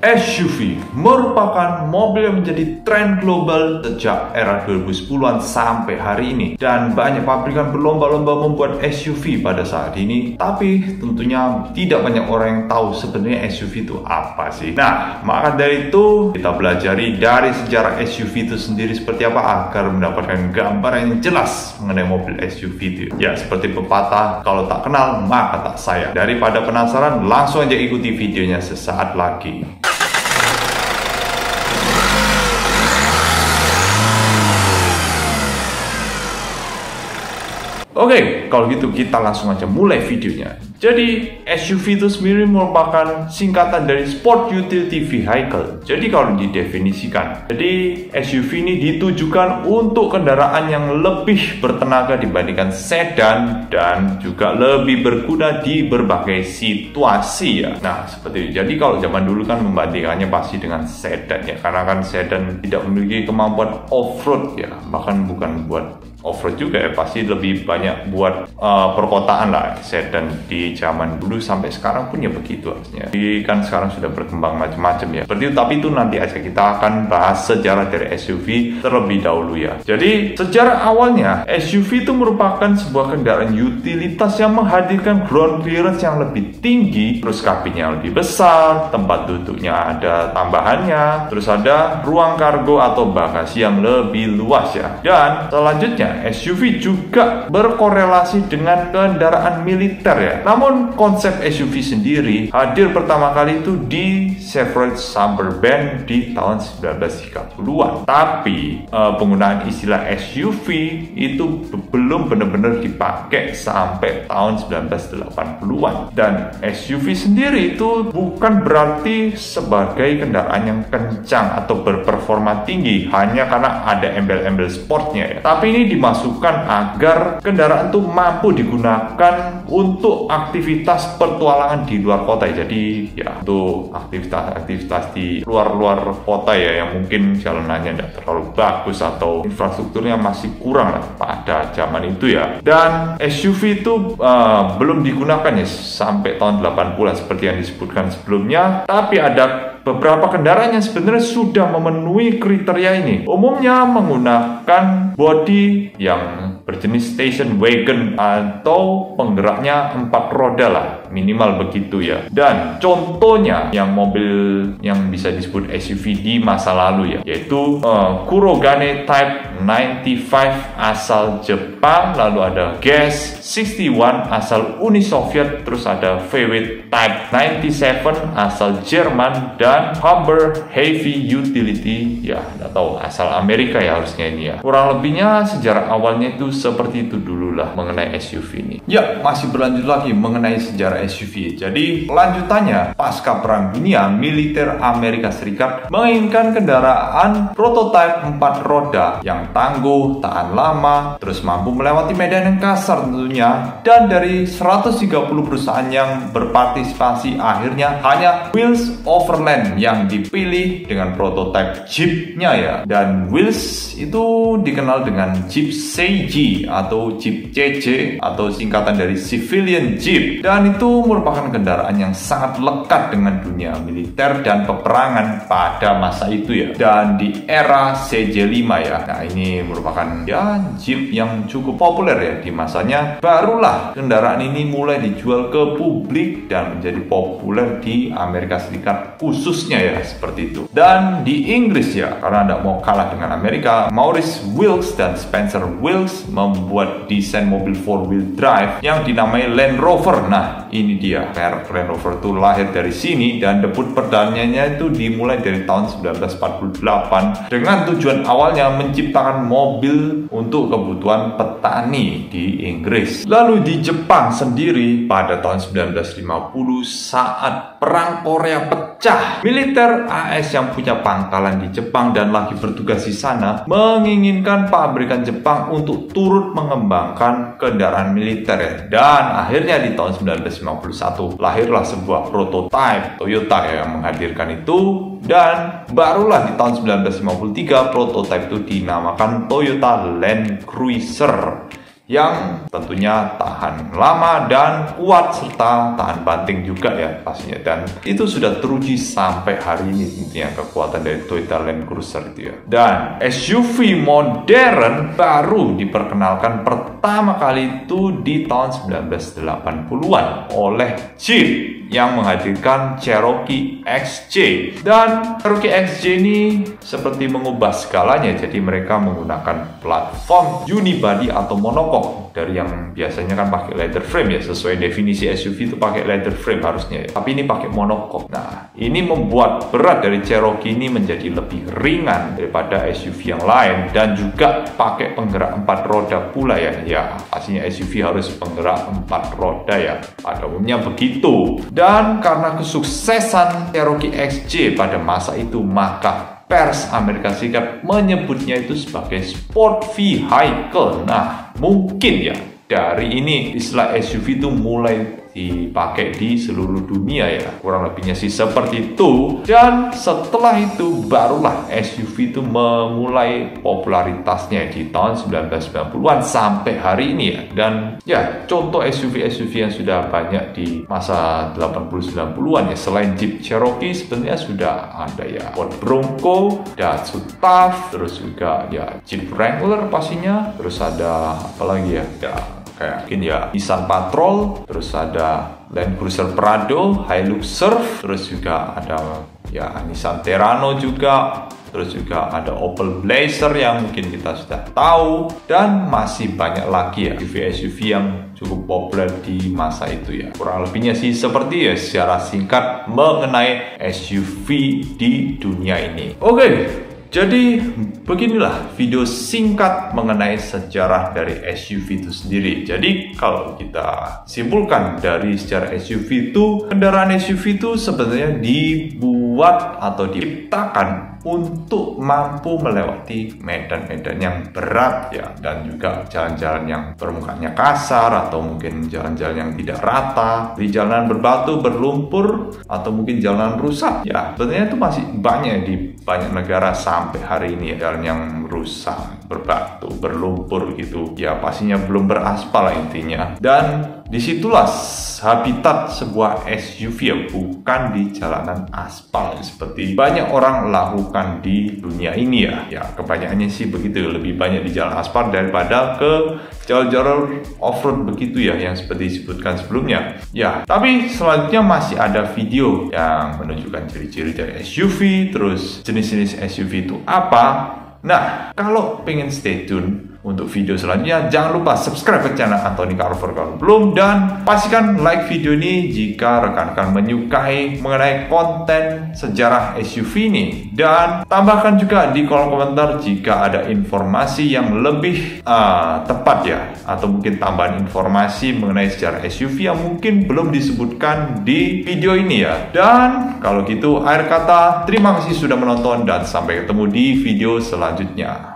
SUV merupakan mobil yang menjadi tren global sejak era 2010-an sampai hari ini, dan banyak pabrikan berlomba-lomba membuat SUV pada saat ini. Tapi tentunya tidak banyak orang yang tahu sebenarnya SUV itu apa sih. Nah, maka dari itu kita pelajari dari sejarah SUV itu sendiri seperti apa agar mendapatkan gambaran yang jelas mengenai mobil SUV itu. Ya, seperti pepatah, kalau tak kenal maka tak sayang. Daripada penasaran, langsung aja ikuti videonya sesaat lagi. Oke, kalau gitu kita langsung aja mulai videonya. Jadi, SUV itu sendiri merupakan singkatan dari Sport Utility Vehicle. Jadi, kalau didefinisikan, SUV ini ditujukan untuk kendaraan yang lebih bertenaga dibandingkan sedan dan juga lebih berguna di berbagai situasi ya. Nah, seperti itu. Jadi, kalau zaman dulu kan membandingkannya pasti dengan sedan ya, karena kan sedan tidak memiliki kemampuan off-road ya, bahkan bukan buat off-road juga ya, pasti lebih banyak buat perkotaan lah sedan di zaman dulu sampai sekarang pun ya begitu harusnya. Jadi kan sekarang sudah berkembang macam-macam ya. Seperti itu, tapi itu nanti aja kita akan bahas sejarah dari SUV terlebih dahulu ya. Jadi sejarah awalnya SUV itu merupakan sebuah kendaraan utilitas yang menghadirkan ground clearance yang lebih tinggi, terus kabinnya lebih besar, tempat duduknya ada tambahannya, terus ada ruang kargo atau bagasi yang lebih luas ya. Dan selanjutnya SUV juga berkorelasi dengan kendaraan militer ya. Namun konsep SUV sendiri hadir pertama kali itu di Chevrolet Suburban di tahun 1930-an. Tapi penggunaan istilah SUV itu belum benar-benar dipakai sampai tahun 1980-an. Dan SUV sendiri itu bukan berarti sebagai kendaraan yang kencang atau berperforma tinggi hanya karena ada embel-embel sportnya ya. Tapi ini dimasukkan agar kendaraan itu mampu digunakan untuk aktivitas pertualangan di luar kota. Jadi ya untuk aktivitas di luar kota ya, yang mungkin jalanannya tidak terlalu bagus atau infrastrukturnya masih kurang lah pada zaman itu ya. Dan SUV itu belum digunakan ya sampai tahun 80-an seperti yang disebutkan sebelumnya. Tapi ada beberapa kendaraan yang sebenarnya sudah memenuhi kriteria ini. Umumnya menggunakan bodi yang berjenis station wagon atau penggeraknya 4 roda lah, minimal begitu ya. Dan contohnya yang mobil yang bisa disebut SUV di masa lalu ya, yaitu Kurogane Type 95 asal Jepang, lalu ada Gas 61 asal Uni Soviet, terus ada VW Type 97 asal Jerman, dan Humber Heavy Utility ya, nggak tahu asal Amerika ya harusnya ini ya. Kurang lebihnya sejarah awalnya itu seperti itu dulu lah mengenai SUV ini. Ya, masih berlanjut lagi mengenai sejarah SUV. Jadi lanjutannya, pasca Perang Dunia, militer Amerika Serikat menginginkan kendaraan prototipe 4 roda yang tangguh, tahan lama, terus mampu melewati medan yang kasar tentunya. Dan dari 130 perusahaan yang berpartisipasi, akhirnya hanya Wills Overland yang dipilih dengan prototipe Jeep-nya ya. Dan Wills itu dikenal dengan Jeep CG atau Jeep CC atau singkatan dari Civilian Jeep, dan itu merupakan kendaraan yang sangat lekat dengan dunia militer dan peperangan pada masa itu ya. Dan di era CJ5 ya, nah ini merupakan ya Jeep yang cukup populer ya di masanya. Barulah kendaraan ini mulai dijual ke publik dan menjadi populer di Amerika Serikat khususnya ya, seperti itu. Dan di Inggris ya, karena tidak mau kalah dengan Amerika, Maurice Wilks dan Spencer Wilks membuat desain mobil 4-wheel drive yang dinamai Land Rover. Nah, ini dia, merek Land Rover itu lahir dari sini, dan debut perdananya itu dimulai dari tahun 1948 dengan tujuan awalnya menciptakan mobil untuk kebutuhan petani di Inggris. Lalu di Jepang sendiri pada tahun 1950 saat Perang Korea pecah, militer AS yang punya pangkalan di Jepang dan lagi bertugas di sana menginginkan pabrikan Jepang untuk turut mengembangkan kendaraan militer ya. Dan akhirnya di tahun 1951 lahirlah sebuah prototipe Toyota yang menghadirkan itu, dan barulah di tahun 1953 prototipe itu dinamakan Toyota Land Cruiser yang tentunya tahan lama dan kuat serta tahan banting juga ya pastinya, dan itu sudah teruji sampai hari ini tentunya kekuatan dari Toyota Land Cruiser itu ya. Dan SUV modern baru diperkenalkan pertama kali itu di tahun 1980-an oleh Jeep yang menghadirkan Cherokee XJ. Dan Cherokee XJ ini seperti mengubah segalanya, jadi mereka menggunakan platform unibody atau monocoque dari yang biasanya kan pakai leather frame ya, sesuai definisi SUV itu pakai leather frame harusnya ya, tapi ini pakai monocoque. Nah, ini membuat berat dari Cherokee ini menjadi lebih ringan daripada SUV yang lain, dan juga pakai penggerak 4 roda pula ya. Ya, pastinya SUV harus penggerak 4 roda ya, pada umumnya begitu. Dan karena kesuksesan Cherokee XJ pada masa itu, maka pers Amerika Serikat menyebutnya itu sebagai sport vehicle. Nah, mungkin ya dari ini istilah SUV itu mulai dipakai di seluruh dunia ya, kurang lebihnya sih seperti itu. Dan setelah itu barulah SUV itu memulai popularitasnya di tahun 1990-an sampai hari ini ya. Dan ya, contoh SUV-SUV yang sudah banyak di masa 80-90-an ya, selain Jeep Cherokee sebenarnya sudah ada ya Ford Bronco, Daihatsu Taft, terus juga ya Jeep Wrangler pastinya, terus ada apa lagi ya, kayak mungkin ya Nissan Patrol, terus ada Land Cruiser Prado, Hilux Surf, terus juga ada ya Nissan Terrano juga, terus juga ada Opel Blazer yang mungkin kita sudah tahu, dan masih banyak lagi ya SUV yang cukup populer di masa itu ya. Kurang lebihnya sih seperti ya secara singkat mengenai SUV di dunia ini. Oke. Jadi beginilah video singkat mengenai sejarah dari SUV itu sendiri. Jadi kalau kita simpulkan dari sejarah SUV itu, kendaraan SUV itu sebenarnya dibuat atau diciptakan untuk mampu melewati medan-medan yang berat ya, dan juga jalan-jalan yang permukaannya kasar, atau mungkin jalan-jalan yang tidak rata, di jalanan berbatu, berlumpur, atau mungkin jalan rusak ya. Sebenarnya itu masih banyak di banyak negara sampai hari ini ya, jalan yang rusak, berbatu, berlumpur gitu ya, pastinya belum beraspal intinya. Dan disitulah habitat sebuah SUV ya, bukan di jalanan aspal seperti banyak orang lakukan di dunia ini ya. Ya, kebanyakannya sih begitu, lebih banyak di jalan aspal daripada ke jalur-jalur off-road begitu ya, yang seperti disebutkan sebelumnya. Ya, tapi selanjutnya masih ada video yang menunjukkan ciri-ciri dari SUV, terus jenis-jenis SUV itu apa. Nah, kalau pengen stay tune untuk video selanjutnya, jangan lupa subscribe ke channel Anthony Carver kalau belum, dan pastikan like video ini jika rekan-rekan menyukai mengenai konten sejarah SUV ini, dan tambahkan juga di kolom komentar jika ada informasi yang lebih tepat ya, atau mungkin tambahan informasi mengenai sejarah SUV yang mungkin belum disebutkan di video ini ya. Dan kalau gitu akhir kata, terima kasih sudah menonton dan sampai ketemu di video selanjutnya.